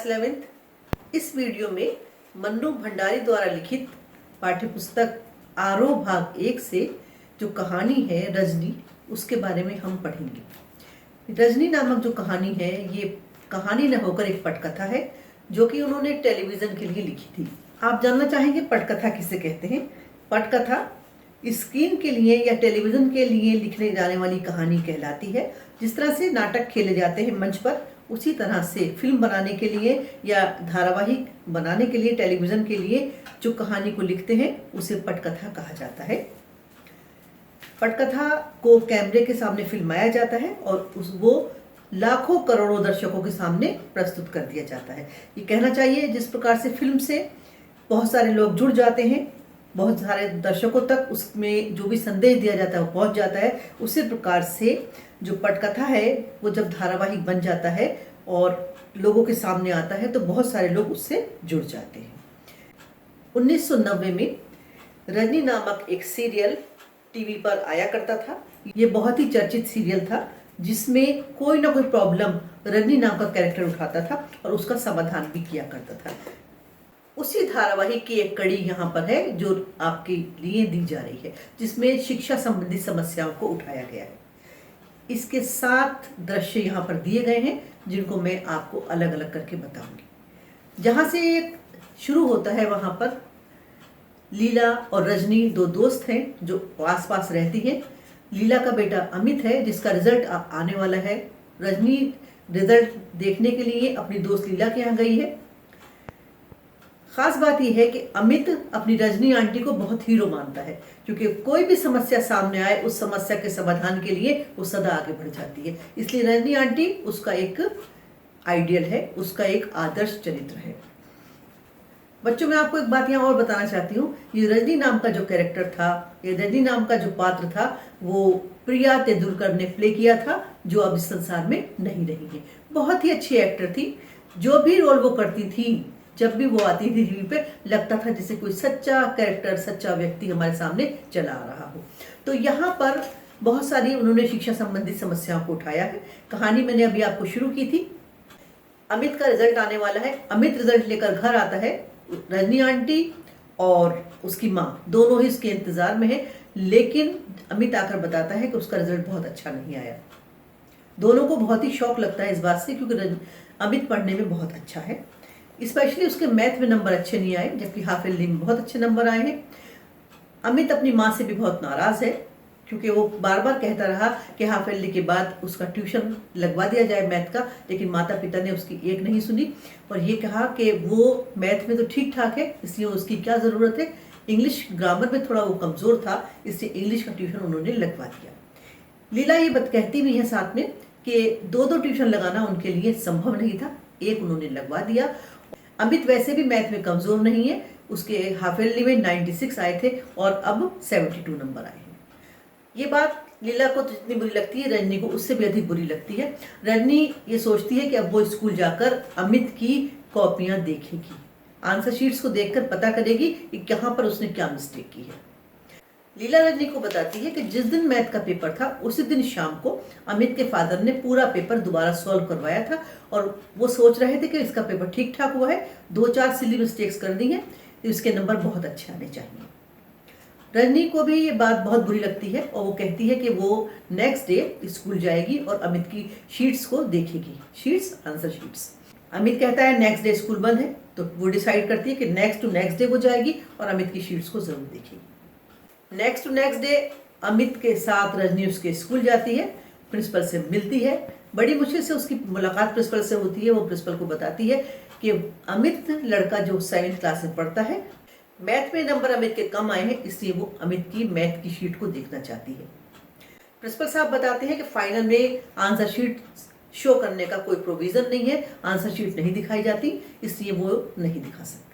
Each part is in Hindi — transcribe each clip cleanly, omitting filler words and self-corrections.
Class 11th। इस वीडियो में मन्नू भंडारी द्वारा लिखित पाठ्यपुस्तक आरोह भाग 1 से जो कहानी है रजनी, उसके बारे में हम पढ़ेंगे। रजनी नामक जो कहानी है, ये कहानी न होकर एक पटकथा है जो कि उन्होंने टेलीविज़न के लिए लिखी थी। आप जानना चाहेंगे पटकथा किसे कहते हैं? पटकथा स्क्रीन के लिए या टेलीविज़न के लिए लिखने जाने वाली कहानी कहलाती है। जिस तरह से नाटक खेले जाते हैं मंच पर, उसी तरह से फिल्म बनाने के लिए या धारावाहिक बनाने के लिए टेलीविज़न के लिए जो कहानी को लिखते हैं उसे पटकथा कहा जाता है। पटकथा को कैमरे के सामने फिल्माया जाता है और वो लाखों करोड़ों दर्शकों के सामने प्रस्तुत कर दिया जाता है। ये कहना चाहिए जिस प्रकार से फिल्म से बहुत सारे लोग जुड़ जाते हैं, बहुत सारे दर्शकों तक उसमें जो भी संदेश दिया जाता है वो पहुंच जाता है, उसी प्रकार से जो पटकथा है वो जब धारावाहिक बन जाता है और लोगों के सामने आता है तो बहुत सारे लोग उससे जुड़ जाते हैं। 1990 में रजनी नामक एक सीरियल टीवी पर आया करता था। ये बहुत ही चर्चित सीरियल था जिसमें कोई ना कोई प्रॉब्लम रजनी नाम का कैरेक्टर उठाता था और उसका समाधान भी किया करता था। उसी धारावाहिक की एक कड़ी यहाँ पर है जो आपके लिए दी जा रही है, जिसमें शिक्षा संबंधी समस्याओं को उठाया गया है। इसके 7 दृश्य यहाँ पर दिए गए हैं जिनको मैं आपको अलग अलग करके बताऊंगी। जहाँ से ये शुरू होता है वहाँ पर लीला और रजनी दो दोस्त हैं जो आस पास रहती हैं। लीला का बेटा अमित है जिसका रिजल्ट आने वाला है। रजनी रिजल्ट देखने के लिए अपनी दोस्त लीला के यहाँ गई है। खास बात यह है कि अमित अपनी रजनी आंटी को बहुत हीरो मानता है, क्योंकि कोई भी समस्या सामने आए उस समस्या के समाधान के लिए वो सदा आगे बढ़ जाती है। इसलिए रजनी आंटी उसका एक आइडियल है, उसका एक आदर्श चरित्र है। बच्चों, मैं आपको एक बात यहाँ और बताना चाहती हूँ। ये रजनी नाम का जो कैरेक्टर था, ये रजनी नाम का जो पात्र था, वो प्रिया तेंदुलकर ने प्ले किया था, जो अब इस संसार में नहीं रही है। बहुत ही अच्छी एक्टर थी। जो भी रोल वो करती थी, जब भी वो आती थी टीवी पे, लगता था जैसे कोई सच्चा कैरेक्टर, सच्चा व्यक्ति हमारे सामने चला आ रहा हो। तो यहाँ पर बहुत सारी उन्होंने शिक्षा संबंधी समस्याओं को उठाया है। कहानी मैंने अभी आपको शुरू की थी। अमित का रिजल्ट आने वाला है। अमित रिजल्ट लेकर घर आता है। रजनी आंटी और उसकी माँ दोनों ही इसके इंतजार में है, लेकिन अमित आकर बताता है कि उसका रिजल्ट बहुत अच्छा नहीं आया। दोनों को बहुत ही शौक लगता है इस बात से, क्योंकि अमित पढ़ने में बहुत अच्छा है। स्पेशली उसके मैथ में नंबर अच्छे नहीं आए, जबकि हाफ ईयरली में बहुत अच्छे नंबर आए हैं। अमित अपनी माँ से भी बहुत नाराज है, क्योंकि वो बार बार कहता रहा कि हाफ ईयरली के बाद उसका ट्यूशन लगवा दिया जाए मैथ का, लेकिन माता पिता ने उसकी एक नहीं सुनी और ये कहा कि वो मैथ में तो ठीक ठाक है, इसलिए उसकी क्या ज़रूरत है। इंग्लिश ग्रामर में थोड़ा वो कमज़ोर था, इसलिए इंग्लिश का ट्यूशन उन्होंने लगवा दिया। लीला ये बात कहती भी है साथ में कि 2-2 ट्यूशन लगाना उनके लिए संभव नहीं था, एक उन्होंने लगवा दिया। अमित वैसे भी मैथ में कमज़ोर नहीं है, उसके हाफ ईयरली में 96 आए थे और अब 72 नंबर आए हैं। ये बात लीला को तो जितनी बुरी लगती है, रजनी को उससे भी अधिक बुरी लगती है। रजनी ये सोचती है कि अब वो स्कूल जाकर अमित की कॉपियाँ देखेगी, आंसर शीट्स को देखकर पता करेगी कि कहाँ पर उसने क्या मिस्टेक की है। लीला रजनी को बताती है कि जिस दिन मैथ का पेपर था उसी दिन शाम को अमित के फादर ने पूरा पेपर दोबारा सॉल्व करवाया था और वो सोच रहे थे कि इसका पेपर ठीक ठाक हुआ है, 2-4 सिली मिस्टेक्स कर दी हैं तो इसके नंबर बहुत अच्छे आने चाहिए। रजनी को भी ये बात बहुत बुरी लगती है और वो कहती है कि वो नेक्स्ट डे स्कूल जाएगी और अमित की शीट्स को देखेगी, शीट्स, आंसर शीट्स। अमित कहता है नेक्स्ट डे स्कूल बंद है, तो वो डिसाइड करती है कि नेक्स्ट टू नेक्स्ट डे वो जाएगी और अमित की शीट्स को जरूर देखेगी। Next to next day Amit के साथ रजनी उसके स्कूल जाती है, प्रिंसिपल से मिलती है। बड़ी मुश्किल से उसकी मुलाकात प्रिंसिपल से होती है। वो प्रिंसिपल को बताती है कि अमित लड़का जो 7th क्लास में पढ़ता है, मैथ में नंबर अमित के कम आए हैं, इसलिए वो अमित की मैथ की शीट को देखना चाहती है। प्रिंसिपल साहब बताते हैं कि फाइनल में आंसर शीट शो करने का कोई प्रोविज़न नहीं है, आंसर शीट नहीं दिखाई जाती, इसलिए वो नहीं दिखा सकते।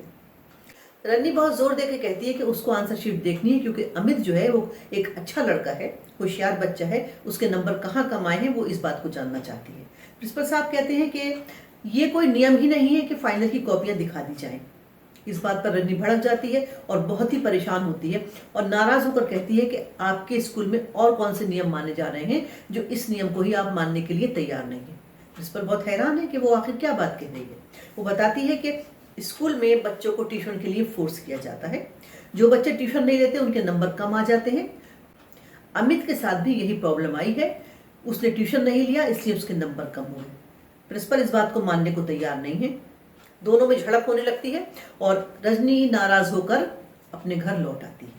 रजनी बहुत जोर देके कहती है कि उसको आंसर शीट देखनी है, क्योंकि अमित जो है वो एक अच्छा लड़का है, होशियार बच्चा है, उसके नंबर कहाँ कम आए हैं वो इस बात को जानना चाहती है। प्रिंसिपल साहब कहते हैं कि ये कोई नियम ही नहीं है कि फाइनल की कॉपियाँ दिखा दी जाएं। इस बात पर रजनी भड़क जाती है और बहुत ही परेशान होती है और नाराज होकर कहती है कि आपके स्कूल में और कौन से नियम माने जा रहे हैं जो इस नियम को ही आप मानने के लिए तैयार नहीं है। प्रिंसिपल बहुत हैरान है कि वो आखिर क्या बात कह रही है। वो बताती है कि स्कूल में बच्चों को ट्यूशन के लिए फोर्स किया जाता है। जो बच्चे ट्यूशन नहीं लेते उनके नंबर कम आ जाते हैं। अमित के साथ भी यही प्रॉब्लम आई है। उसने ट्यूशन नहीं लिया इसलिए उसके नंबर कम हुए। प्रिंसिपल इस बात को मानने को तैयार नहीं है। दोनों में झड़प होने लगती है और रजनी नाराज होकर अपने घर लौट आती है।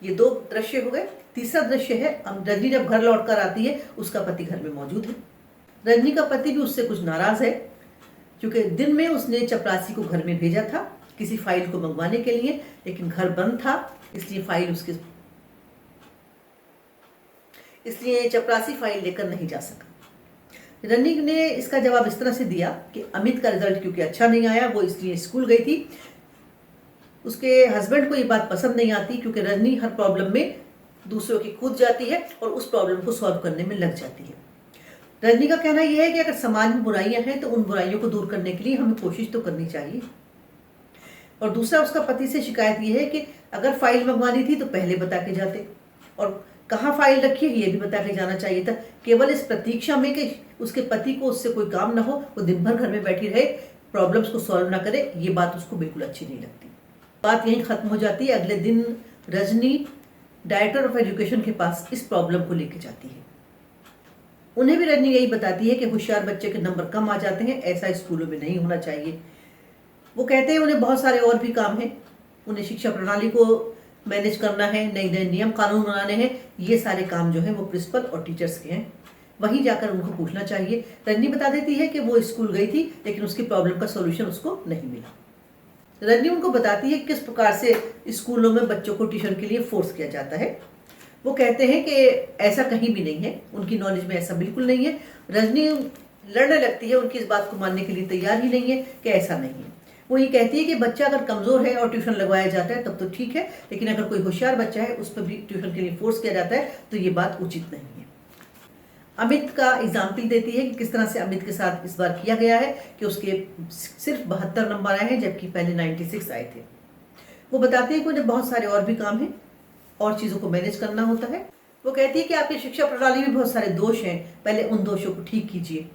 ये 2 दृश्य हो गए। तीसरा दृश्य है रजनी जब घर लौट कर आती है, उसका पति घर में मौजूद है। रजनी का पति भी उससे कुछ नाराज है क्योंकि दिन में उसने चपरासी को घर में भेजा था किसी फाइल को मंगवाने के लिए, लेकिन घर बंद था इसलिए चपरासी फाइल लेकर नहीं जा सका। रजनी ने इसका जवाब इस तरह से दिया कि अमित का रिजल्ट क्योंकि अच्छा नहीं आया, वो इसलिए स्कूल गई थी। उसके हस्बैंड को ये बात पसंद नहीं आती क्योंकि रजनी हर प्रॉब्लम में दूसरों की कूद जाती है और उस प्रॉब्लम को सॉल्व करने में लग जाती है। रजनी का कहना यह है कि अगर समाज में बुराइयां हैं तो उन बुराइयों को दूर करने के लिए हमें कोशिश तो करनी चाहिए। और दूसरा उसका पति से शिकायत यह है कि अगर फाइल मंगवानी थी तो पहले बता के जाते और कहाँ फाइल रखी है ये भी बता के जाना चाहिए था। केवल इस प्रतीक्षा में कि उसके पति को उससे कोई काम ना हो, वो दिन भर घर में बैठी रहे, प्रॉब्लम्स को सॉल्व ना करे, ये बात उसको बिल्कुल अच्छी नहीं लगती। बात यहीं खत्म हो जाती है। अगले दिन रजनी डायरेक्टर ऑफ एजुकेशन के पास इस प्रॉब्लम को लेके जाती है। उन्हें भी रजनी यही बताती है कि होशियार बच्चे के नंबर कम आ जाते हैं, ऐसा स्कूलों में नहीं होना चाहिए। वो कहते हैं उन्हें बहुत सारे और भी काम हैं, उन्हें शिक्षा प्रणाली को मैनेज करना है, नए नए नियम कानून बनाने हैं। ये सारे काम जो है वो प्रिंसिपल और टीचर्स के हैं, वहीं जाकर उनको पूछना चाहिए। रजनी बता देती है कि वो स्कूल गई थी लेकिन उसकी प्रॉब्लम का सॉल्यूशन उसको नहीं मिला। रजनी उनको बताती है किस प्रकार से स्कूलों में बच्चों को ट्यूशन के लिए फोर्स किया जाता है। वो कहते हैं कि ऐसा कहीं भी नहीं है, उनकी नॉलेज में ऐसा बिल्कुल नहीं है। रजनी लड़ने लगती है, उनकी इस बात को मानने के लिए तैयार ही नहीं है कि ऐसा नहीं है। वो ये कहती है कि बच्चा अगर कमज़ोर है और ट्यूशन लगवाया जाता है तब तो ठीक है, लेकिन अगर कोई होशियार बच्चा है उस पर भी ट्यूशन के लिए फोर्स किया जाता है तो ये बात उचित नहीं है। अमित का एग्जाम्पल देती है कि किस तरह से अमित के साथ इस बार किया गया है कि उसके सिर्फ 72 नंबर आए हैं जबकि पहले 96 आए थे। वो बताती है कि उन्हें बहुत सारे और भी काम हैं और चीज़ों को मैनेज करना होता है। वो कहती है कि आपकी शिक्षा प्रणाली में बहुत सारे दोष हैं, पहले उन दोषों को ठीक कीजिए।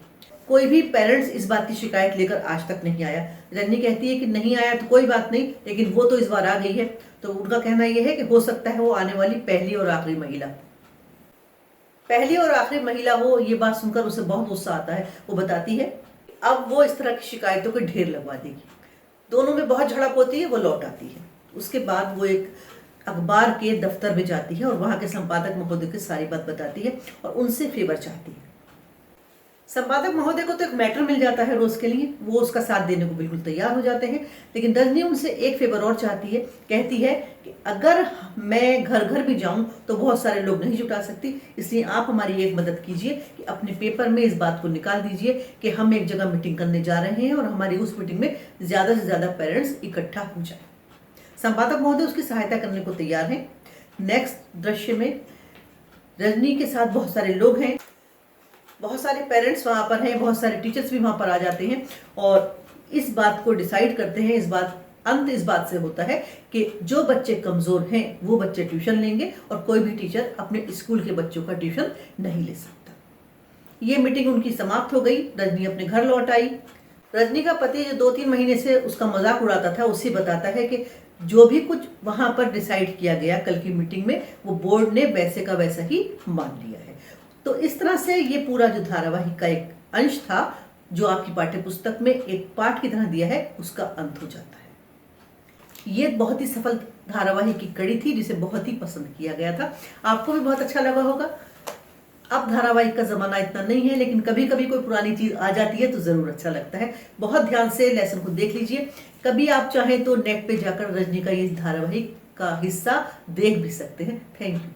कोई भी पेरेंट्स इस बात की शिकायत लेकर आज तक नहीं आया। रजनी कहती है कि नहीं आया तो कोई बात नहीं, लेकिन वो तो इस बार आ गई है। तो उनका कहना यह है कि हो सकता है वो आने वाली पहली और आखिरी महिला हो। ये बात सुनकर उसे बहुत गुस्सा आता है। वो बताती है अब वो इस तरह की शिकायतों के ढेर लगवा देगी। दोनों में बहुत झड़प होती है। वो लौट आती है। उसके बाद वो एक अखबार के दफ्तर में जाती है और वहां के संपादक महोदय की सारी बात बताती है और उनसे फेवर चाहती है। संपादक महोदय को तो एक मैटर मिल जाता है रोज के लिए, वो उसका साथ देने को बिल्कुल तैयार हो जाते हैं। लेकिन रजनी उनसे एक फेवर और चाहती है। कहती है कि अगर मैं घर घर भी जाऊं तो बहुत सारे लोग नहीं जुटा सकती, इसलिए आप हमारी एक मदद कीजिए कि अपने पेपर में इस बात को निकाल दीजिए कि हम एक जगह मीटिंग करने जा रहे हैं और हमारी उस मीटिंग में ज्यादा से ज्यादा पेरेंट्स इकट्ठा हो जाए। संपादक महोदय उसकी सहायता करने को तैयार है। नेक्स्ट दृश्य में रजनी के साथ बहुत सारे लोग हैं, बहुत सारे पेरेंट्स वहाँ पर हैं, बहुत सारे टीचर्स भी वहाँ पर आ जाते हैं और इस बात को डिसाइड करते हैं। अंत इस बात से होता है कि जो बच्चे कमज़ोर हैं वो बच्चे ट्यूशन लेंगे और कोई भी टीचर अपने स्कूल के बच्चों का ट्यूशन नहीं ले सकता। ये मीटिंग उनकी समाप्त हो गई। रजनी अपने घर लौट आई। रजनी का पति जो 2-3 महीने से उसका मजाक उड़ाता था, उसे बताता है कि जो भी कुछ वहाँ पर डिसाइड किया गया कल की मीटिंग में, वो बोर्ड ने वैसे का वैसा ही मान लिया है। तो इस तरह से ये पूरा जो धारावाहिक का एक अंश था जो आपकी पाठ्य पुस्तक में एक पाठ की तरह दिया है, उसका अंत हो जाता है। ये बहुत ही सफल धारावाहिक की कड़ी थी जिसे बहुत ही पसंद किया गया था। आपको भी बहुत अच्छा लगा होगा। अब धारावाहिक का जमाना इतना नहीं है, लेकिन कभी कभी कोई पुरानी चीज आ जाती है तो जरूर अच्छा लगता है। बहुत ध्यान से लेसन को देख लीजिए। कभी आप चाहें तो नेट पे जाकर रजनी का ये धारावाहिक का हिस्सा देख भी सकते हैं। Thank you.